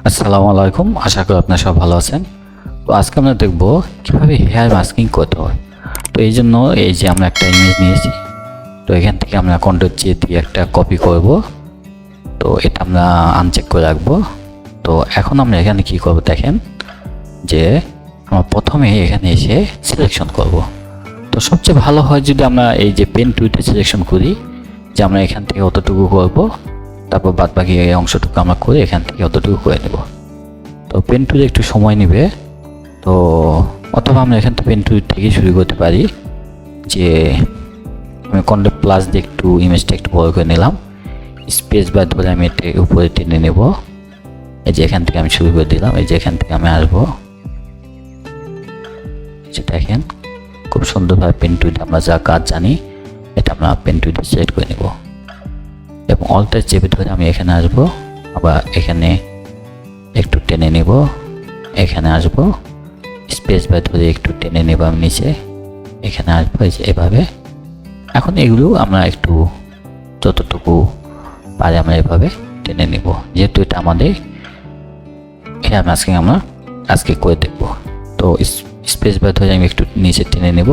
আসসালামু আলাইকুম, আশা করি আপনারা সব ভালো আছেন। তো আজকে আমরা দেখব কিভাবে হেয়ার মাস্কিং করতে হয়। তো এই জন্য এই যে আমরা একটা ইমেজ নিয়েছি, তো এখান থেকে আমরা কন্ট্রোল জে দিয়ে একটা কপি করব। তো এটা আমরা আনচেক করে রাখবো। তো এখন আমরা এখানে কি করব দেখেন, যে আমরা প্রথমে এখানে এসে সিলেকশন করব। তো সবচেয়ে ভালো হয় যদি আমরা এই যে পেন টুলটা সিলেকশন করি, যে আমরা এখান থেকে অতটুকু করব, তারপর বাদ বাকি এই অংশটুকু আমরা করে এখান থেকে অতটুকু করে নেব। তো পেন টুলে একটু সময় নেবে, তো অথবা আমরা এখান থেকে পেন টুল থেকে শুরু করতে পারি। যে আমি কন্ট্রোল প্লাস দিয়ে একটু ইমেজটা একটু বড় করে নিলাম, স্পেস বার ধরে আমি এটা উপরে টেনে নেব। এই যে এখান থেকে আমি শুরু করে দিলাম, এই যে এখান থেকে আমি আসবো। দেখেন খুব সুন্দরভাবে পেন টুলটা আমরা যা কাজ জানি এটা আমরা পেন টুলটা সিলেক্ট করে নেব এবং অলটা চেপে ধরে আমি এখানে আসবো, আবার এখানে একটু টেনে নেব, এখানে আসবো, স্পেস বার ধরে একটু টেনে নেব আমি নিচে, এখানে আসবো, এই যে এভাবে। এখন এগুলো আমরা একটু যতটুকু পারে আমরা এভাবে টেনে নেব, যেহেতু এটা আমাদের হেয়ার মাস্কিং আমরা আজকে করে দেখব। তো স্পেস বার ধরে আমি একটু নিচে টেনে নেব,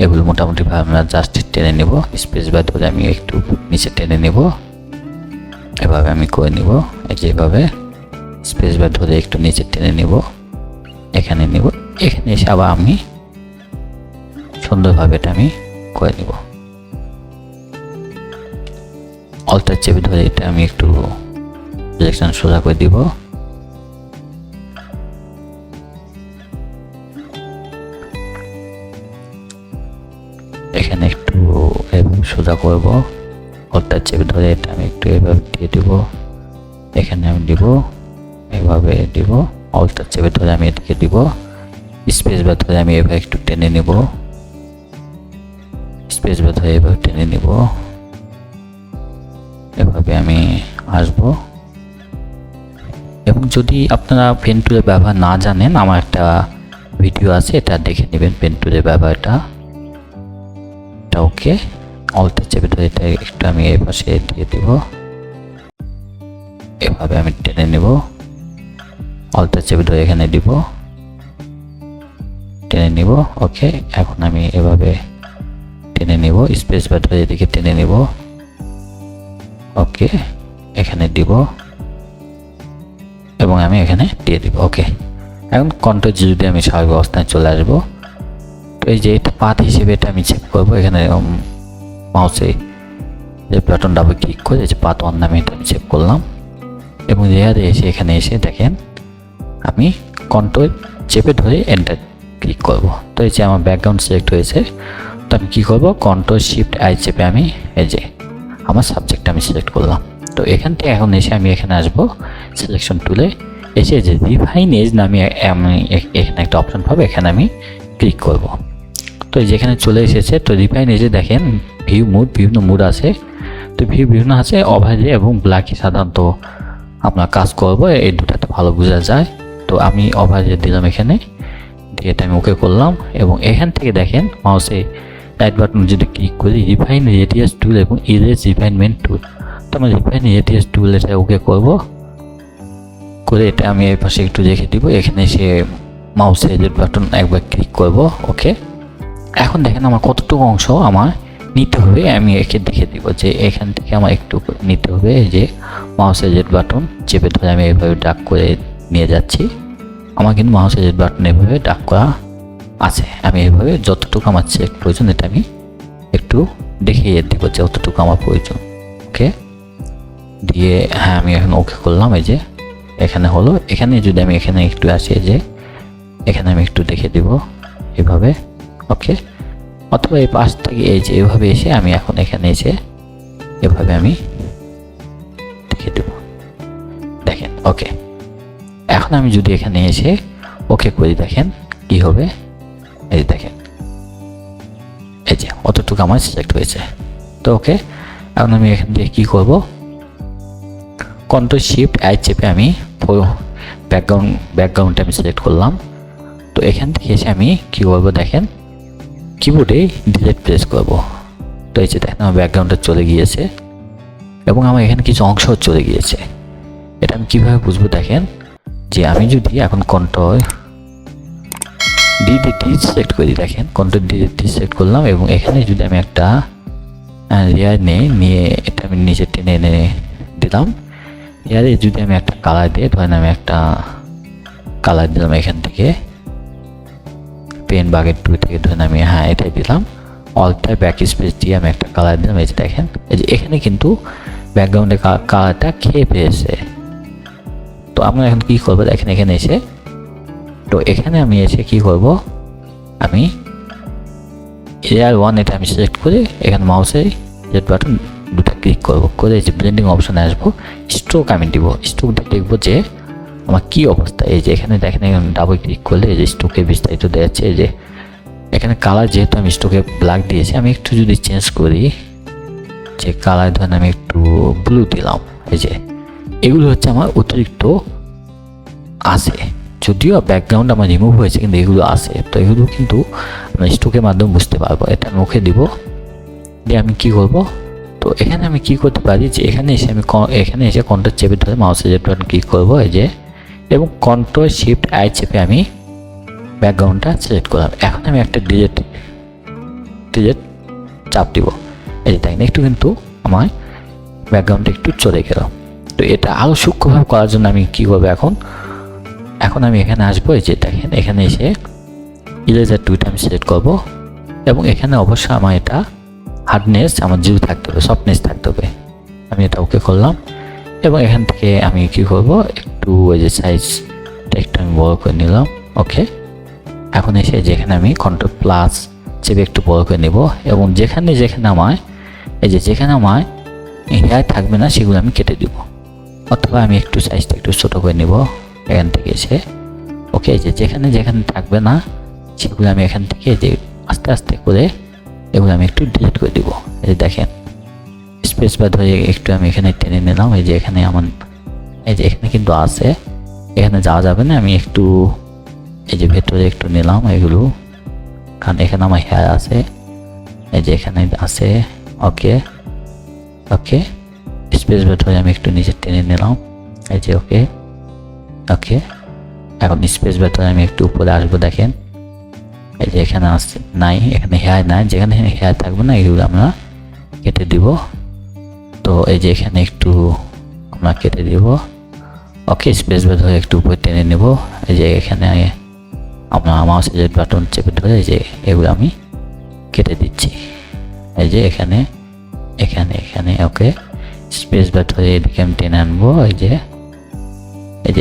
এগুলো মোটামুটিভাবে আমরা জাস্ট টেনে নেব। স্পেস বার ধরে আমি একটু নিচে টেনে নেব, এভাবে আমি করে নেব। এই যে এভাবে স্পেস বার ধরে একটু নিচে টেনে নেব, এখানে নেব, এখানে এসে আবার আমি সুন্দরভাবে এটা আমি করে নেব। অল্টার চেপে ধরে এটা আমি একটু সিলেকশন সোজা করে দিব। এখানে একটু এভাবে সোজা করব, অল্টার চেপে ধরে এটা আমি একটু এভাবে দিয়ে দিব, এখানে আমি দিব, এভাবে দিব, অল্টার চেপে ধরে আমি এদিকে দিব, স্পেস বার ধরে আমি এভাবে একটু টেনে নেব, স্পেস বার ধরে এভাবে টেনে নেব, এভাবে আমি আসব। এবং যদি আপনারা পেন টুলের ব্যবহার না জানেন, আমার একটা ভিডিও আছে, এটা দেখে নেবেন পেন টুলের ব্যবহারটা। ওকে, অল্টার চেপে ধরে এটা একটু আমি এই পাশে দিয়ে দিব, এভাবে আমি টেনে নেব, অল্টার চেপে ধরে এখানে দিব, টেনে নিব। ওকে, এখন আমি এভাবে টেনে নিব, স্পেস বার ধরে এদিকে টেনে নিব। ওকে, এখানে দিব এবং আমি এখানে দিয়ে দিব। ওকে, এখন কন্ট্রোল জি যদি আমি স্বাভাবিক অবস্থায় চলে আসবো। তো এই যে এটা পাথ হিসেবে এটা আমি চেক করবো, এখানে মাউসে যে বাটন ডাবল ক্লিক করে যে পাথ ওয়ান নামে এটা আমি চেক করলাম এবং লেয়ারে এসে এখানে এসে দেখেন আমি কন্ট্রোল চেপে ধরে এন্টার ক্লিক করব। তো এই যে আমার ব্যাকগ্রাউন্ড সিলেক্ট হয়েছে, তো আমি কী করবো, কন্ট্রোল শিফট আই চেপে আমি এই যে আমার সাবজেক্ট আমি সিলেক্ট করলাম। তো এখান থেকে এখন এসে আমি এখানে আসবো সিলেকশন টুলে, এসে যে রিফাইন এজ নামে আমি এখানে একটা অপশন পাবো, এখানে আমি ক্লিক করব। তো যেখানে চলে এসেছে, তো রিফাইন এজে দেখেন ভিউ মুড, বিভিন্ন মুড আছে। তো ভিউ বিভিন্ন আছে, ওভারে এবং ব্ল্যাকে সাধারণত আমরা কাজ করবো, এই দুটাতে ভালো বোঝা যায়। তো আমি ওভারে দিলাম, এখানে দিয়ে এটা আমি ওকে করলাম এবং এখান থেকে দেখেন মাউসে রাইট বাটন যদি ক্লিক করি, রিফাইন রেডিয়াস টুল এবং ইরেজ রিফাইনমেন্ট টুল। তো আমি রিফাইন রেডিয়াস টুল এটা ওকে করব, করে এটা আমি এই পাশে একটু রেখে দিব, এখানে এসে মাউসে রেড বাটন একবার ক্লিক করব। ওকে, এখন দেখেন আমার কতটুকু অংশ আমার নিতে হবে, আমি একে দেখে দিব যে এখান থেকে আমার একটু নিতে হবে। এই যে মাউসের রেড বাটন চেপে ধরে আমি এইভাবে ডাক করে নিয়ে যাচ্ছি, আমার কিন্তু মাউসের রেড বাটন এভাবে ডাক করা আছে। আমি এইভাবে যতটুকু আমার চেক প্রয়োজন এটা আমি একটু দেখিয়ে দিব যে যতটুকু আমার প্রয়োজন। ওকে, দিয়ে হ্যাঁ আমি এখন ওকে করলাম। এই যে এখানে হলো, এখানে যদি আমি এখানে একটু আসি, যে এখানে আমি একটু দেখে দিব এভাবে। ওকে, অথবা এই পাশ থেকে এই যে এভাবে এসে আমি এখন এখানে এসে এভাবে আমি দেখে দেব, দেখেন। ওকে, এখন আমি যদি এখানে এসে ওকে করি, দেখেন কি হবে, এই দেখেন এই যে অতটুকু আমার সিলেক্ট হয়েছে। তো ওকে, এখন আমি এখান থেকে কী করব, কন্ট্রোল শিফট আই চেপে আমি ব্যাকগ্রাউন্ডটা আমি সিলেক্ট করলাম। তো এখান থেকে এসে আমি কী করবো দেখেন, কিবোর্ডে ডিলিট প্রেস করব। তো এই যে দেখেন আমার ব্যাকগ্রাউন্ডটা চলে গিয়েছে এবং আমার এখানে কিছু অংশ চলে গিয়েছে। এটা আমি কীভাবে বুঝবো দেখেন, যে আমি যদি এখন কন্ট্রোল ডি সিলেক্ট করি, দেখেন কন্ট্রোল ডি সিলেক্ট করলাম এবং এখানে যদি আমি একটা লেয়ার নিয়ে এটা আমি নিচে টেনে এনে দিলাম। লেয়ারে যদি আমি একটা কালার দিই, ধরেন আমি একটা কালার দিলাম এখান থেকে পেন বাকেট 2 থেকে, ধরেন আমি এটাই দিলাম। অল্টার ব্যাক স্পেস দিয়ে আমি একটা কালার দিলাম। এই যে দেখেন, এই যে এখানে কিন্তু ব্যাকগ্রাউন্ডের কালারটা খেয়ে ফেলেছে। তো আমরা এখন কী করবো দেখেন, এখানে এসে, তো এখানে আমি এসে কি করব, আমি লেয়ার 1 এটা আমি সিলেক্ট করে এখানে মাউসের জেড বাটন দুটো ক্লিক করব, করে যে ব্লেন্ডিং অপশনে আসবো, স্ট্রোক আমি দিব। স্ট্রোক দিয়ে দেখবো যে আমার কী অবস্থা। এই যে এখানে দেখেন, এখানে ডাবল ক্লিক করলে এই যে স্ট্রোকে বিস্তারিত দেওয়া যাচ্ছে। এই যে এখানে কালার যেহেতু আমি স্ট্রোকে ব্ল্যাক দিয়েছি, আমি একটু যদি চেঞ্জ করি, যে কালার ধরেন আমি একটু ব্লু দিলাম, এই যে এগুলো হচ্ছে আমার অতিরিক্ত আছে, যদিও ব্যাকগ্রাউন্ড আমার রিমুভ হয়েছে কিন্তু এগুলো আছে। তো এগুলো কিন্তু আমরা স্ট্রোকের মাধ্যমে বুঝতে পারবো। এটা মুখে দিব, দিয়ে আমি কি করব, তো এখানে আমি কি করতে পারি, যে এখানে এসে আমি এখানে এসে কন্ট্রোল চেপে ধরে মাউসের জেড বাটন ক্লিক করবো, এই যে, এবং কন্ট্রোল শিফট আই চেপে আমি ব্যাকগ্রাউন্ডটা সিলেক্ট করলাম। এখন আমি একটা ডিলিট চাপ দিব, এই যে দেখেন একটু কিন্তু আমার ব্যাকগ্রাউন্ডটা একটু চলে গেল। তো এটা আরও সূক্ষ্মভাবে করার জন্য আমি কী করবো, এখন আমি এখানে আসবো। এই যে দেখেন, এখানে এসে ইরেজার টুলটা আমি সিলেক্ট করবো এবং এখানে অবশ্যই আমার এটা হার্ডনেস আমার 0 থাকতে হবে, সফটনেস থাকতে হবে। আমি এটা ওকে করলাম এবং এখান থেকে আমি কি করব, একটু ওই যে সাইজটা একটু আমি বড় করে নিলাম। ওকে, এখন এসে যেখানে আমি কন্ট্রোল প্লাস চেপে একটু বড় করে নেব এবং যেখানে আমার যেখানে আমার হেয়ার থাকবে না সেগুলো আমি কেটে দিব, অথবা আমি একটু সাইজটা একটু ছোটো করে নেব এখান থেকে এসে। ওকে, যে যেখানে থাকবে না সেগুলো আমি এখান থেকে যে আস্তে আস্তে করে এগুলো আমি একটু ডিলিট করে দিব। এই যে দেখেন, স্পেস বার ধরে একটু আমি এখানে টেনে নিলাম। এই যে এখানে এখানে কিন্তু আছে, এখানে যাওয়া যাবে না। আমি একটু এই যে ভেতরে একটু নিলাম এগুলো, কারণ এখানে আমার হেয়ার আছে। এই যে এখানে আছে। ওকে, স্পেস বার ধরে আমি একটু নিচে টেনে নিলাম। এই যে ওকে, এখন স্পেস বার ধরে আমি একটু উপরে আসবো। দেখেন, এই যে এখানে আসছে নাই, এখানে হেয়ার নাই, যেখানে হেয়ার থাকবে না এগুলো আমরা কেটে দিব। তো এই যে এখানে একটু আমরা কেটে দিব। ওকে, স্পেস বার ধরে একটু উপরে টেনে নেব। এই যে এখানে আমরা মাউসের যে বাটন চেপে ধরে এই যে এগুলো আমি কেটে দিচ্ছি। এই যে এখানে। ওকে, স্পেস বার ধরে এদিকে আমি টেনে আনবো। এই যে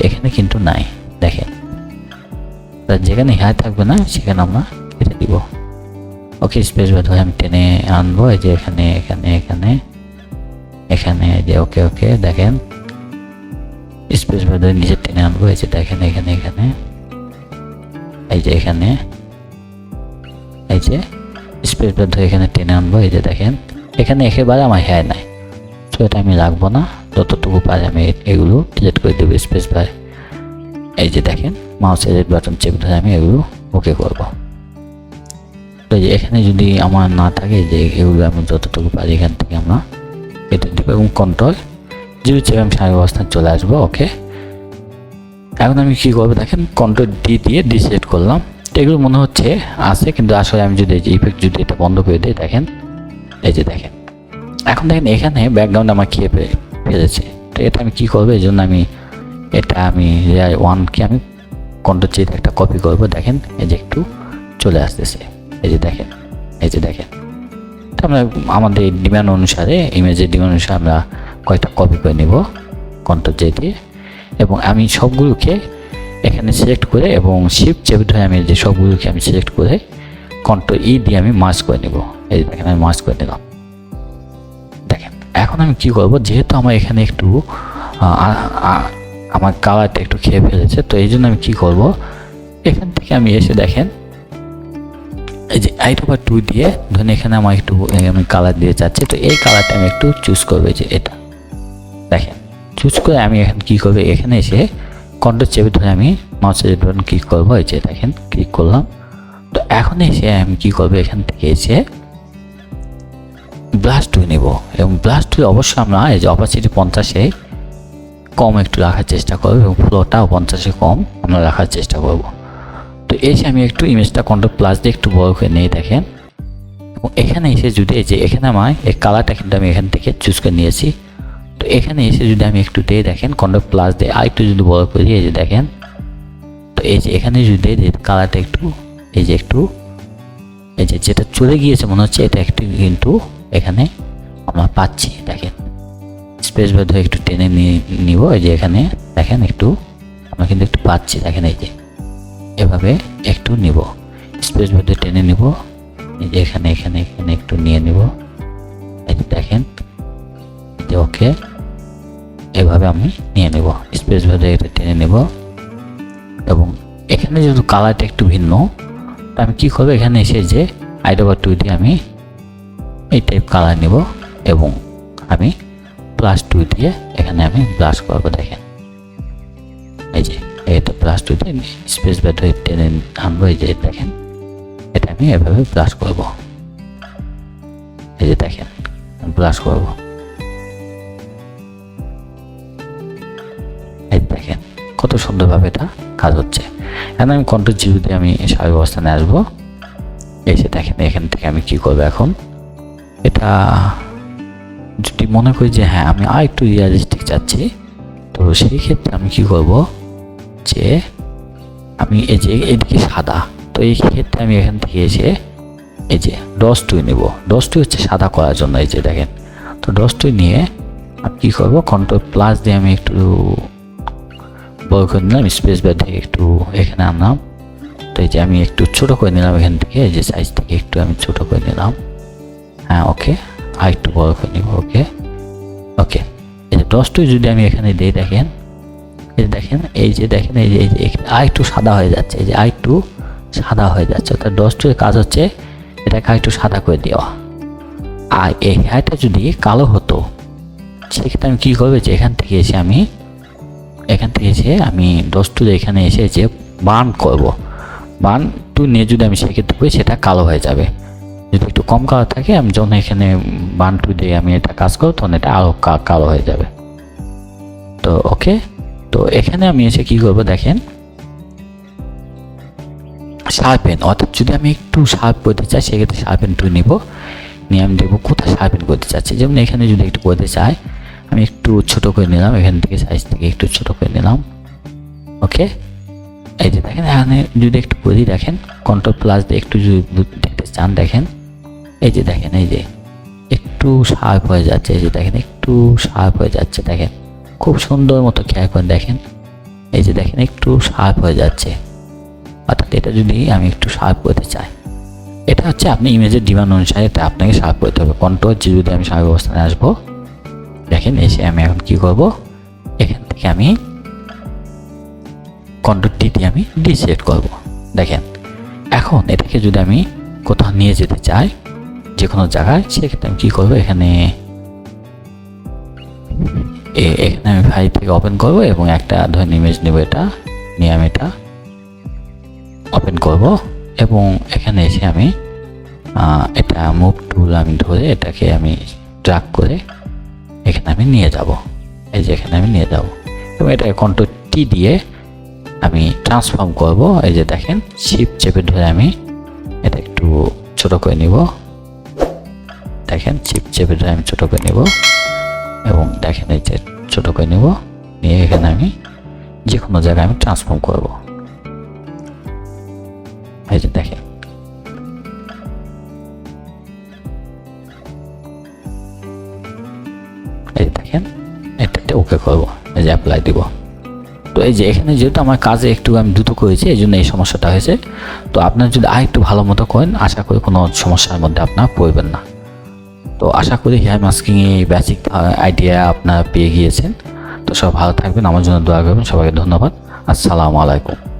এখানে কিন্তু নাই, দেখেন, যেখানে হেয়ার থাকবে না সেখানে আমরা কেটে দিব। ওকে, স্পেস বার ধরে আমি টেনে আনবো। এই যে এখানে এই যে ওকে, দেখেন, স্পেস বার ধরে নিচে টেনে আনবো। এই যে দেখেন, এখানে এই যে স্পেস বার ধরে এখানে টেনে আনবো। এই যে দেখেন, এখানে একেবারে আমার হেয়ার নাই, তো এটা আমি রাখবো না। যতটুকু পারি আমি এগুলো ডিলিট করে দেবো স্পেস বার। এই যে দেখেন, মাউসের রেড বাটন চেপে ধরে আমি এগুলো ওকে করব। তো এই যে এখানে যদি আমার না থাকে, যে এগুলো আমি যতটুকু পারি এখান থেকে আমরা কেটে দেবো এবং কন্ট্রোল 0 চেপে আমি স্বাভাবিক অবস্থায় চলে আসবো। ওকে, এখন আমি কী করবো দেখেন, কন্ট্রোল ডি দিয়ে ডিসিলেক্ট করলাম। তো এগুলো মনে হচ্ছে আছে, কিন্তু আসলে আমি যদি এই যে ইফেক্ট যদি এটা বন্ধ করে দিই, দেখেন, এই যে দেখেন, এখন দেখেন এখানে ব্যাকগ্রাউন্ড আমার খেয়ে ফেলেছে। তো এটা আমি কী করবো, এই জন্য আমি লেয়ার 1কে আমি কন্ট্রোল চেয়ে একটা কপি করবো। দেখেন, এই যে একটু চলে আসতেছে। এই যে দেখেন, আমরা আমাদের ডিমান্ড অনুসারে, ইমেজের ডিমান্ড অনুসারে আমরা কয়েকটা কপি করে নিব কন্ট্রোল জে দিয়ে, এবং আমি সবগুলোকে এখানে সিলেক্ট করে এবং শিফট চেপে ধরে আমি যে সবগুলোকে আমি সিলেক্ট করে কন্ট্রোল ই দিয়ে আমি মার্জ করে নেব। এই যে দেখেন, আমি মার্জ করে নিলাম। দেখেন, এখন আমি কি করব, যেহেতু আমার এখানে একটু আমার কালারটা একটু খেয়ে ফেলেছে, তো এই জন্য আমি কী করব, এখান থেকে আমি এসে দেখেন, এই যে আইটোবার 2 দিয়ে ধরুন এখানে আমার একটু আমি কালার দিয়ে চাচ্ছি। তো এই কালারটা আমি একটু চুজ করবো, যে এটা দেখেন, চুজ করে আমি এখন কী করবো, এখানে এসে কন্ট্রোল চেপে ধরে আমি মাউসের বাটন ক্লিক করবো। এই যে দেখেন, ক্লিক করলাম। তো এখন এসে আমি কী করবো, এখান থেকে এসে ব্লাশ টুল নেব এবং ব্লাশ টুল অবশ্যই আমরা এই যে অপাসিটি 50-এ কম একটু রাখার চেষ্টা করব এবং ফ্লোটাও 50-এ কম আমরা রাখার চেষ্টা করব। তো এসে আমি একটু ইমেজটা কন্ট্রোল প্লাস দিয়ে একটু বড় করে নিয়ে দেখেন, এবং এখানে এসে যদি এই যে এখানে আমার এই কালারটা কিন্তু আমি এখান থেকে চুজ করে নিয়েছি। তো এখানে এসে যদি আমি একটু দিয়ে দেখেন কন্ট্রোল প্লাস দিয়ে আর একটু যদি বড় করি, এই যে দেখেন, তো এই যে এখানে যদি কালারটা একটু এই যে একটু এই যে যেটা চলে গিয়েছে মনে হচ্ছে এটা একটু কিন্তু এখানে আমরা পাচ্ছি। দেখেন স্পেস বার ধরে একটু টেনে নিব, এই যে এখানে দেখেন একটু আমরা কিন্তু একটু পাচ্ছি। দেখেন এই যে এভাবে একটু নিব, স্পেস বার ধরে টেনে নিব, এই যে এখানে এখানে এখানে একটু নিয়ে নিব, এই যে দেখেন যে ওকে এভাবে আমি নিয়ে নেব, স্পেস বার ধরে এটা টেনে নেব। এবং এখানে যেহেতু কালারটা একটু ভিন্ন, তো আমি কী করবো, এখানে এসে যে আইডোবা 2 দিয়ে আমি এই টাইপ কালার নেব এবং আমি +2 দিয়ে এখানে আমি ব্লাশ করবো। দেখেন এই যে এটা +2 দিয়ে স্পেস বার ধরে টেনে আনবো, এই যে দেখেন এটা আমি এভাবে ব্লাশ করব। এই যে দেখেন ব্লাশ করব, এই দেখেন কত সুন্দরভাবে এটা কাজ হচ্ছে। এখন আমি কন্ট্রোল 0 দিয়ে আমি স্বাভাবিক অবস্থানে আসবো। এসে দেখেন এখান থেকে আমি কি করবো, এখন এটা যদি মনে করি যে হ্যাঁ আমি আর একটু রিয়ালিস্টিক চাচ্ছি, তো সেই ক্ষেত্রে আমি কি করব, যে আমি এই যে এদিকে সাদা, তো এই ক্ষেত্রে আমি এখান থেকে এসে এই যে ডস 2 নেব। ডস 2 হচ্ছে সাদা করার জন্য, এই যে দেখেন। তো ডস 2 নিয়ে আমি কী করবো, কন্ট্রোল প্লাস দিয়ে আমি একটু বড় করে নিলাম, স্পেস বার থেকে একটু এখানে আনলাম। তো এই যে আমি একটু ছোটো করে নিলাম এখান থেকে, এই যে সাইজ থেকে একটু আমি ছোটো করে নিলাম। হ্যাঁ ওকে, আর একটু বড় করে নিব। ওকে ওকে, এই যে ডস 2 যদি আমি এখানে দিয়ে দেখেন, এই যে দেখেন এই যে দেখেন এই যে আর একটু সাদা হয়ে যাচ্ছে, এই যে আর একটু সাদা হয়ে যাচ্ছে। অর্থাৎ ডস 2 এর কাজ হচ্ছে এটাকে আর একটু সাদা করে দেওয়া। আর এই হেয়ারটা যদি কালো হতো, সেক্ষেত্রে আমি কী করবো, যে এখান থেকে এসে আমি ডস 2 এখানে এসে যে বার্ন করব, বার্ন 2 নিয়ে যদি আমি সেক্ষেত্রে করি সেটা কালো হয়ে যাবে। যদি একটু কম কালার থাকে, আমি যখন এখানে বার্ন 2 দিয়ে আমি এটা কাজ করব, তখন এটা আরও কালো হয়ে যাবে। তো ওকে, তো এখানে আমি এসে কি করব, দেখেন শার্পেন, অর্থাৎ যদি আমি একটু শার্প করতে চাই সেক্ষেত্রে শার্পেন 2 নিব, নিয়ে আমি দেখবো কোথায় শার্পেন করতে চাচ্ছি। যেমন এখানে যদি একটু করতে চাই, আমি একটু ছোট করে নিলাম, এখান থেকে সাইজ থেকে একটু ছোট করে নিলাম। ওকে, এই যে দেখেন এখানে যদি একটু করি, দেখেন কন্ট্রোল প্লাস দিয়ে একটু যদি দেখতে চান, দেখেন এই যে দেখেন এই যে একটু শার্প হয়ে যাচ্ছে, এই যে দেখেন একটু শার্প হয়ে যাচ্ছে। দেখেন খুব সুন্দর মতো খেয়াল করে দেখেন, এই যে দেখেন একটু শার্প হয়ে যাচ্ছে। অর্থাৎ এটা যদি আমি একটু শার্প করতে চাই, এটা হচ্ছে আপনি ইমেজের ডিমান্ড অনুসারে এটা আপনাকে শার্প করতে হবে। কন্ট্রোল 0 দিয়ে আমি স্বাভাবিক অবস্থানে আসবো। দেখেন এসে আমি এখন কি করব, এখান থেকে আমি কন্ট্রোল T দিয়ে আমি ডিসিলেক্ট করব। দেখেন এখন এটাকে যদি আমি কোথাও নিয়ে যেতে চাই, যে কোনো জায়গায়, সেক্ষেত্রে আমি কী করবো, এখানে আমি ফাইল থেকে ওপেন করব এবং একটা ধরুন ইমেজ নেব, এটা নিয়ে আমি এটা ওপেন করব এবং এখানে এসে আমি এটা মুভ টুল আমি ধরে এটাকে আমি ড্র্যাগ করে এখানে আমি নিয়ে যাব। এই যে এখানে আমি নিয়ে যাব এবং এটাকে কন্ট্রোল T দিয়ে আমি ট্রান্সফর্ম করব। এই যে দেখেন শিফট চেপে ধরে আমি এটা একটু ছোট করে নিব। দেখেন শিফট চেপে ধরে আমি ছোট করে নিব এবং দেখেন এই যে ছোট করে নিব, নিয়ে এখানে আমি যে কোনো জায়গায় আমি ট্রান্সফর্ম করব। এই যে দেখেন এই দেখেন এটাতে ওকে করব, এই যে অ্যাপ্লাই দিব। তো এই যে এখানে যেহেতু আমার কাজে একটু আমি দ্রুত করেছি, এই জন্য এই সমস্যাটা হয়েছে। তো আপনার যদি আর একটু ভালো মতো করেন, আশা করি কোনো সমস্যার মধ্যে আপনার পড়বেন না। তো আশা করি হেয়ার মাস্কিং এই বেসিক আইডিয়া আপনারা পেয়ে গিয়েছেন। তো সব ভালো থাকবেন, আমার জন্য দোয়া করবেন। সবাইকে ধন্যবাদ। আসসালামু আলাইকুম।